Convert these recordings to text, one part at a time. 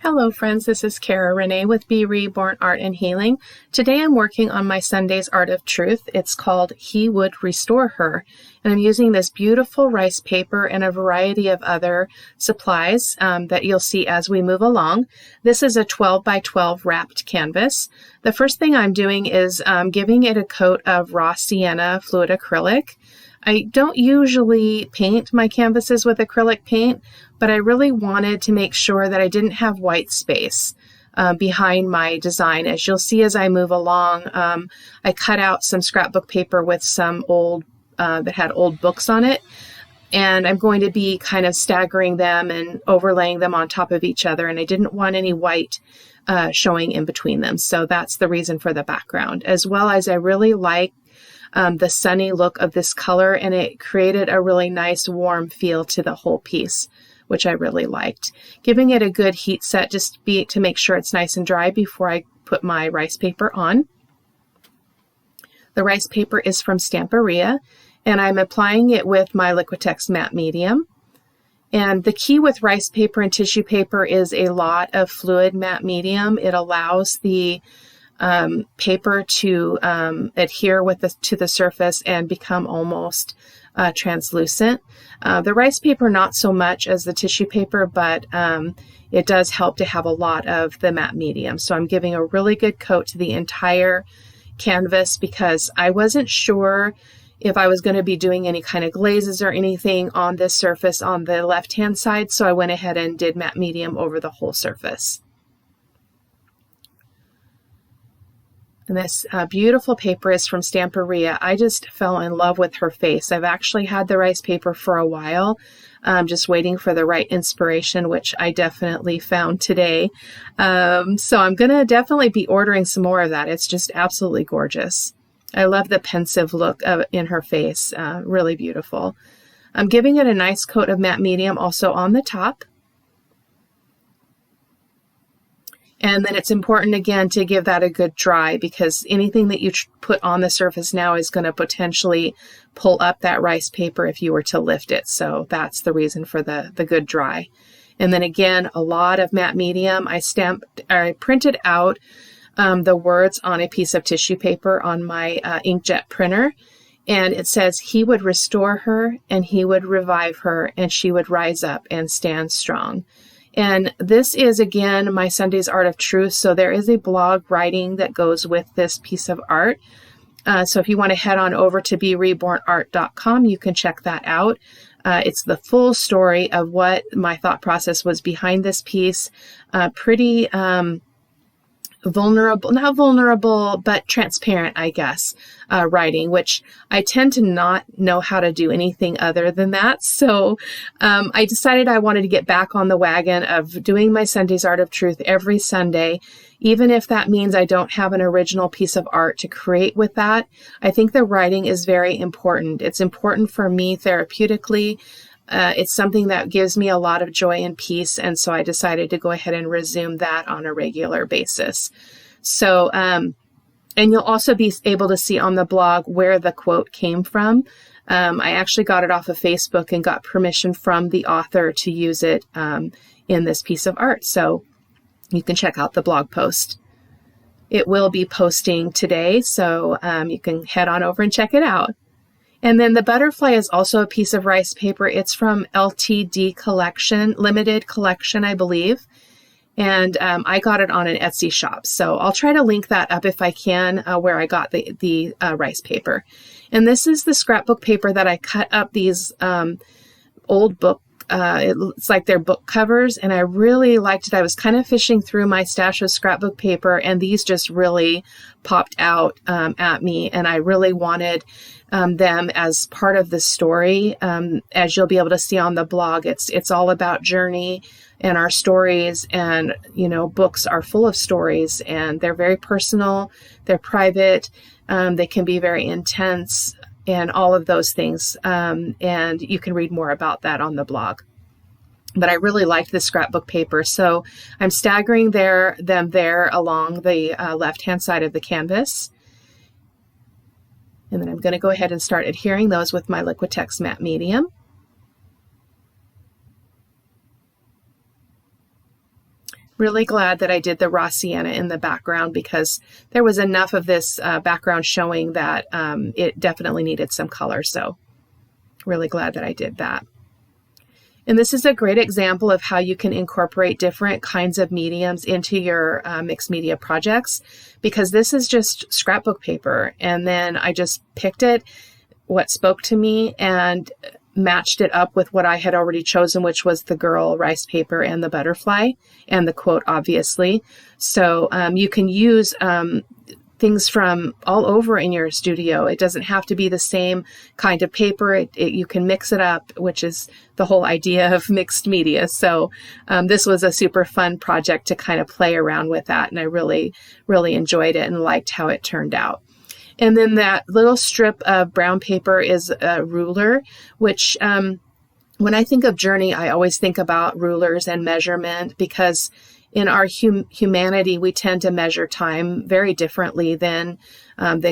Hello friends, this is Cara-Renee with B.Reborn Art and Healing. Today I'm working on my Sunday's Art of Truth. It's called He Would Restore Her. And I'm using this beautiful rice paper and a variety of other supplies that you'll see as we move along. This is a 12 by 12 wrapped canvas. The first thing I'm doing is giving it a coat of raw sienna fluid acrylic. I don't usually paint my canvases with acrylic paint, but I really wanted to make sure that I didn't have white space behind my design. As you'll see as I move along, I cut out some scrapbook paper with some old, that had old books on it, and I'm going to be kind of staggering them and overlaying them on top of each other, and I didn't want any white showing in between them, so that's the reason for the background. As well as I really like the sunny look of this color, and it created a really nice warm feel to the whole piece, which I really liked. Giving it a good heat set just to make sure it's nice and dry before I put my rice paper on. The rice paper is from Stamperia, and I'm applying it with my Liquitex matte medium. And the key with rice paper and tissue paper is a lot of fluid matte medium. It allows the paper to adhere to the surface and become almost translucent. The rice paper not so much as the tissue paper, but it does help to have a lot of the matte medium. So I'm giving a really good coat to the entire canvas because I wasn't sure if I was going to be doing any kind of glazes or anything on this surface on the left hand side, so I went ahead and did matte medium over the whole surface. And this beautiful paper is from Stamperia. I just fell in love with her face. I've actually had the rice paper for a while, just waiting for the right inspiration, which I definitely found today. So I'm going to definitely be ordering some more of that. It's just absolutely gorgeous. I love the pensive look in her face. Really beautiful. I'm giving it a nice coat of matte medium also on the top. And then it's important, again, to give that a good dry because anything that you put on the surface now is going to potentially pull up that rice paper if you were to lift it. So that's the reason for the good dry. And then again, a lot of matte medium. I printed out the words on a piece of tissue paper on my inkjet printer. And it says, "He would restore her and he would revive her and she would rise up and stand strong." And this is, again, my Sunday's Art of Truth. So there is a blog writing that goes with this piece of art. So if you want to head on over to B.Rebornart.com, you can check that out. It's the full story of what my thought process was behind this piece. Pretty vulnerable, not vulnerable, but transparent, I guess, writing, which I tend to not know how to do anything other than that. So I decided I wanted to get back on the wagon of doing my Sunday's Art of Truth every Sunday, even if that means I don't have an original piece of art to create with that. I think the writing is very important. It's important for me therapeutically. It's something that gives me a lot of joy and peace, and so I decided to go ahead and resume that on a regular basis. So, and you'll also be able to see on the blog where the quote came from. I actually got it off of Facebook and got permission from the author to use it in this piece of art. So you can check out the blog post. It will be posting today, so you can head on over and check it out. And then the butterfly is also a piece of rice paper. It's from LTD Collection, Limited Collection, I believe. And I got it on an Etsy shop. So I'll try to link that up if I can, where I got the rice paper. And this is the scrapbook paper that I cut up these old book. It's like they're book covers, and I really liked it. I was kind of fishing through my stash of scrapbook paper, and these just really popped out at me, and I really wanted them as part of the story. As you'll be able to see on the blog, it's all about journey and our stories, and books are full of stories, and they're very personal, they're private, they can be very intense, and all of those things. And you can read more about that on the blog. But I really liked the scrapbook paper, so I'm staggering them there along the left-hand side of the canvas. And then I'm going to go ahead and start adhering those with my Liquitex matte medium. Really glad that I did the raw sienna in the background because there was enough of this background showing that it definitely needed some color. So really glad that I did that. And this is a great example of how you can incorporate different kinds of mediums into your mixed media projects, because this is just scrapbook paper. And then I just picked what spoke to me, and matched it up with what I had already chosen, which was the girl, rice paper, and the butterfly, and the quote, obviously. So you can use things from all over in your studio. It doesn't have to be the same kind of paper. You can mix it up, which is the whole idea of mixed media. So this was a super fun project to kind of play around with that. And I really, really enjoyed it and liked how it turned out. And then that little strip of brown paper is a ruler, which when I think of Journey, I always think about rulers and measurement, because in our humanity, we tend to measure time very differently than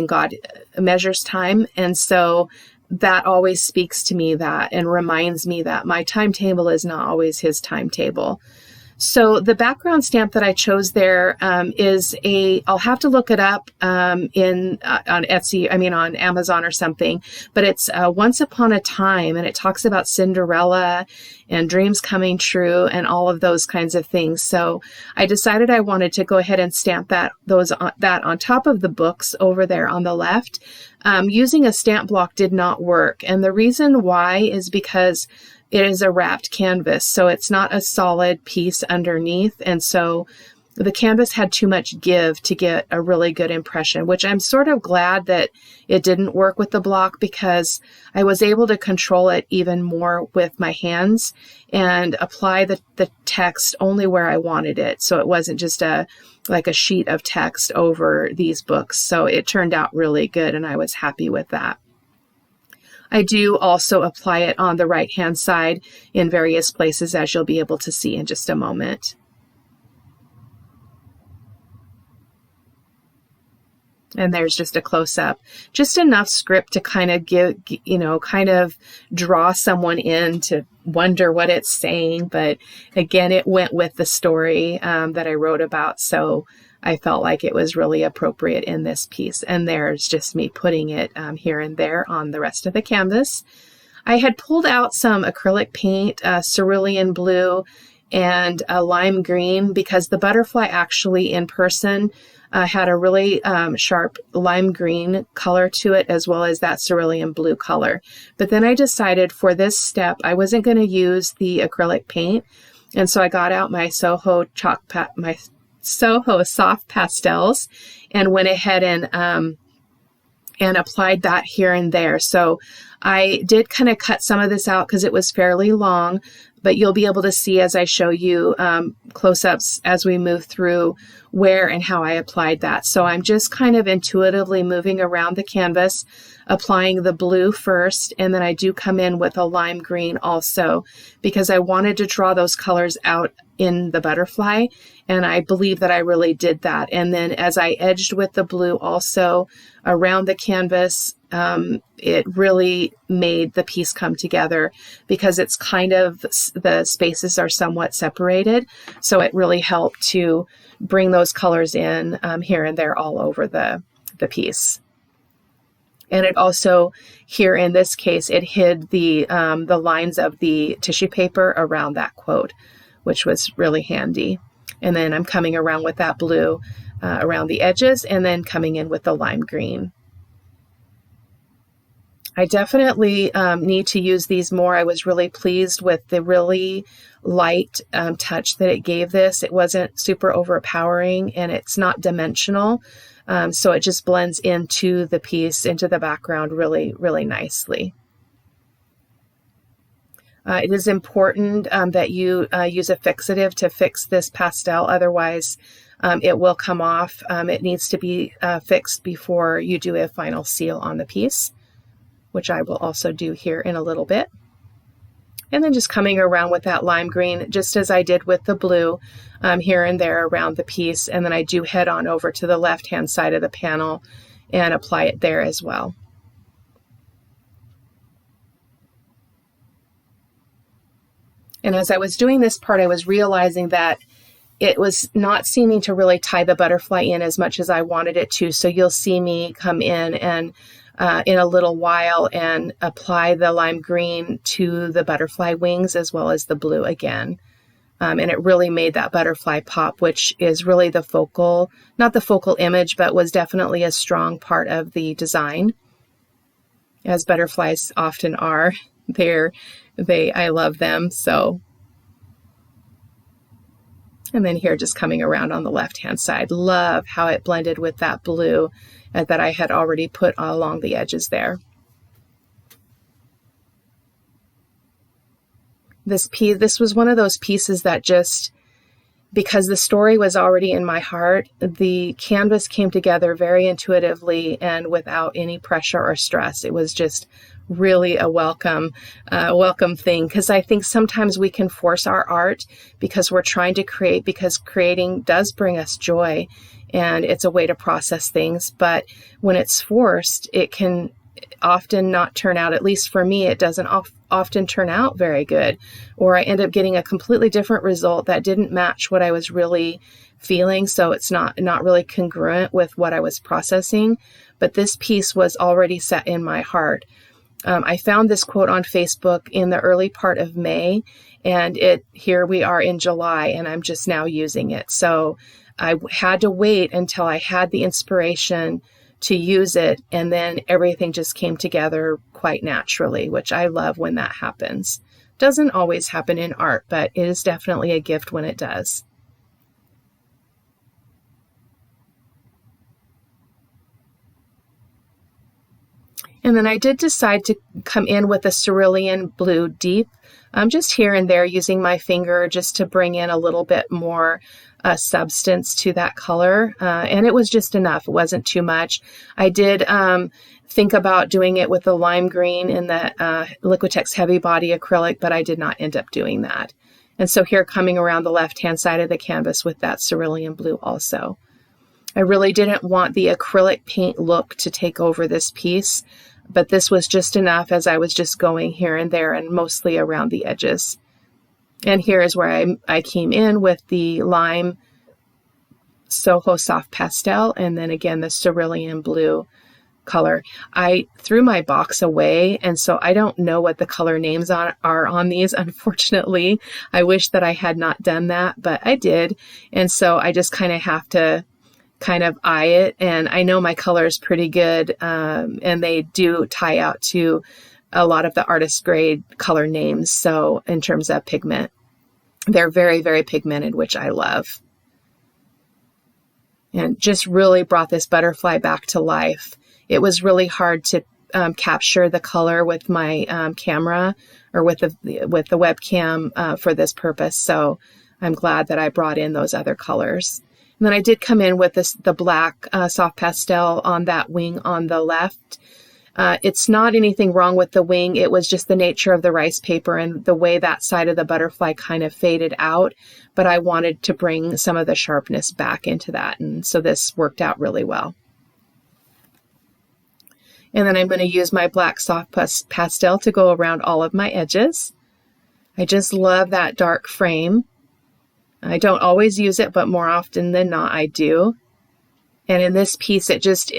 God measures time. And so that always speaks to me that and reminds me that my timetable is not always his timetable. So the background stamp that I chose there is I'll have to look it up on Etsy, on Amazon or something, but it's Once Upon a Time, and it talks about Cinderella and dreams coming true and all of those kinds of things. So I decided I wanted to go ahead and stamp that on top of the books over there on the left. Using a stamp block did not work. And the reason why is because it is a wrapped canvas, so it's not a solid piece underneath. And so the canvas had too much give to get a really good impression, which I'm sort of glad that it didn't work with the block, because I was able to control it even more with my hands and apply the text only where I wanted it. So it wasn't just like a sheet of text over these books. So it turned out really good, and I was happy with that. I do also apply it on the right-hand side in various places, as you'll be able to see in just a moment. And there's just a close-up, just enough script to kind of draw someone in to wonder what it's saying. But again, it went with the story that I wrote about. So I felt like it was really appropriate in this piece. And there's just me putting it here and there on the rest of the canvas. I had pulled out some acrylic paint, cerulean blue, and a lime green, because the butterfly actually in person had a really sharp lime green color to it, as well as that cerulean blue color. But then I decided for this step, I wasn't going to use the acrylic paint. And so I got out my Soho soft pastels and went ahead and applied that here and there. So I did kind of cut some of this out because it was fairly long, but you'll be able to see as I show you close-ups as we move through where and how I applied that. So I'm just kind of intuitively moving around the canvas, applying the blue first, and then I do come in with a lime green also, because I wanted to draw those colors out in the butterfly, and I believe that I really did that. And then as I edged with the blue also around the canvas, it really made the piece come together, because it's kind of, the spaces are somewhat separated. So it really helped to bring those colors in here and there all over the piece. And it also, here in this case, it hid the lines of the tissue paper around that quote, which was really handy. And then I'm coming around with that blue around the edges, and then coming in with the lime green. I definitely need to use these more. I was really pleased with the really light touch that it gave this. It wasn't super overpowering, and it's not dimensional. So it just blends into the piece, into the background really, really nicely. It is important that you use a fixative to fix this pastel. Otherwise, it will come off. It needs to be fixed before you do a final seal on the piece, which I will also do here in a little bit. And then just coming around with that lime green, just as I did with the blue, here and there around the piece. And then I do head on over to the left-hand side of the panel and apply it there as well. And as I was doing this part, I was realizing that it was not seeming to really tie the butterfly in as much as I wanted it to. So you'll see me come in and in a little while and apply the lime green to the butterfly wings as well as the blue again. And it really made that butterfly pop, which is really the focal, not the focal image, but was definitely a strong part of the design, as butterflies often are. I love them. So, and then here, just coming around on the left-hand side, love how it blended with that blue that I had already put along the edges there. This was one of those pieces that just, because the story was already in my heart, the canvas came together very intuitively and without any pressure or stress. It was just really a welcome thing, because I think sometimes we can force our art because we're trying to create, because creating does bring us joy and it's a way to process things. But when it's forced, it can often not turn out, at least for me, it doesn't often turn out very good, or I end up getting a completely different result that didn't match what I was really feeling. So it's not really congruent with what I was processing. But this piece was already set in my heart. I found this quote on Facebook in the early part of May, and here we are in July, and I'm just now using it. So I had to wait until I had the inspiration to use it, and then everything just came together quite naturally, which I love when that happens. Doesn't always happen in art, but it is definitely a gift when it does. And then I did decide to come in with a cerulean blue deep, just here and there, using my finger just to bring in a little bit more substance to that color. And it was just enough. It wasn't too much. I did think about doing it with the lime green in the Liquitex Heavy Body acrylic, but I did not end up doing that. And so here, coming around the left-hand side of the canvas with that cerulean blue also. I really didn't want the acrylic paint look to take over this piece, but this was just enough as I was just going here and there and mostly around the edges. And here is where I came in with the lime Soho Soft Pastel, and then again the cerulean blue color. I threw my box away, and so I don't know what the color names are on these, unfortunately. I wish that I had not done that, but I did. And so I just kind of have to eye it, and I know my color is pretty good, and they do tie out to a lot of the artist grade color names. So in terms of pigment, they're very, very pigmented, which I love. And just really brought this butterfly back to life. It was really hard to capture the color with my camera or with the webcam for this purpose. So I'm glad that I brought in those other colors. And then I did come in with the black soft pastel on that wing on the left. It's not anything wrong with the wing. It was just the nature of the rice paper and the way that side of the butterfly kind of faded out. But I wanted to bring some of the sharpness back into that. And so this worked out really well. And then I'm going to use my black soft pastel to go around all of my edges. I just love that dark frame. I don't always use it, but more often than not, I do. And in this piece, I just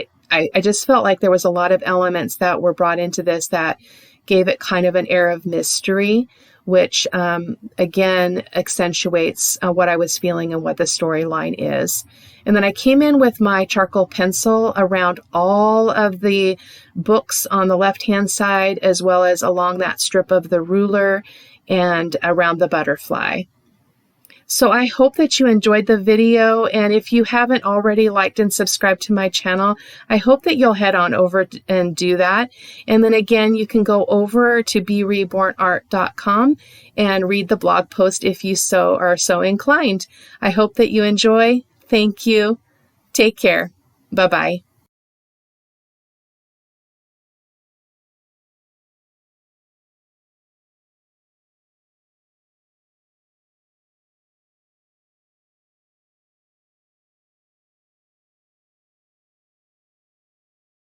felt like there was a lot of elements that were brought into this that gave it kind of an air of mystery, which again accentuates what I was feeling and what the storyline is. And then I came in with my charcoal pencil around all of the books on the left-hand side, as well as along that strip of the ruler and around the butterfly. So I hope that you enjoyed the video, and if you haven't already liked and subscribed to my channel, I hope that you'll head on over and do that. And then again, you can go over to B.Rebornart.com and read the blog post if you are so inclined. I hope that you enjoy. Thank you. Take care. Bye-bye.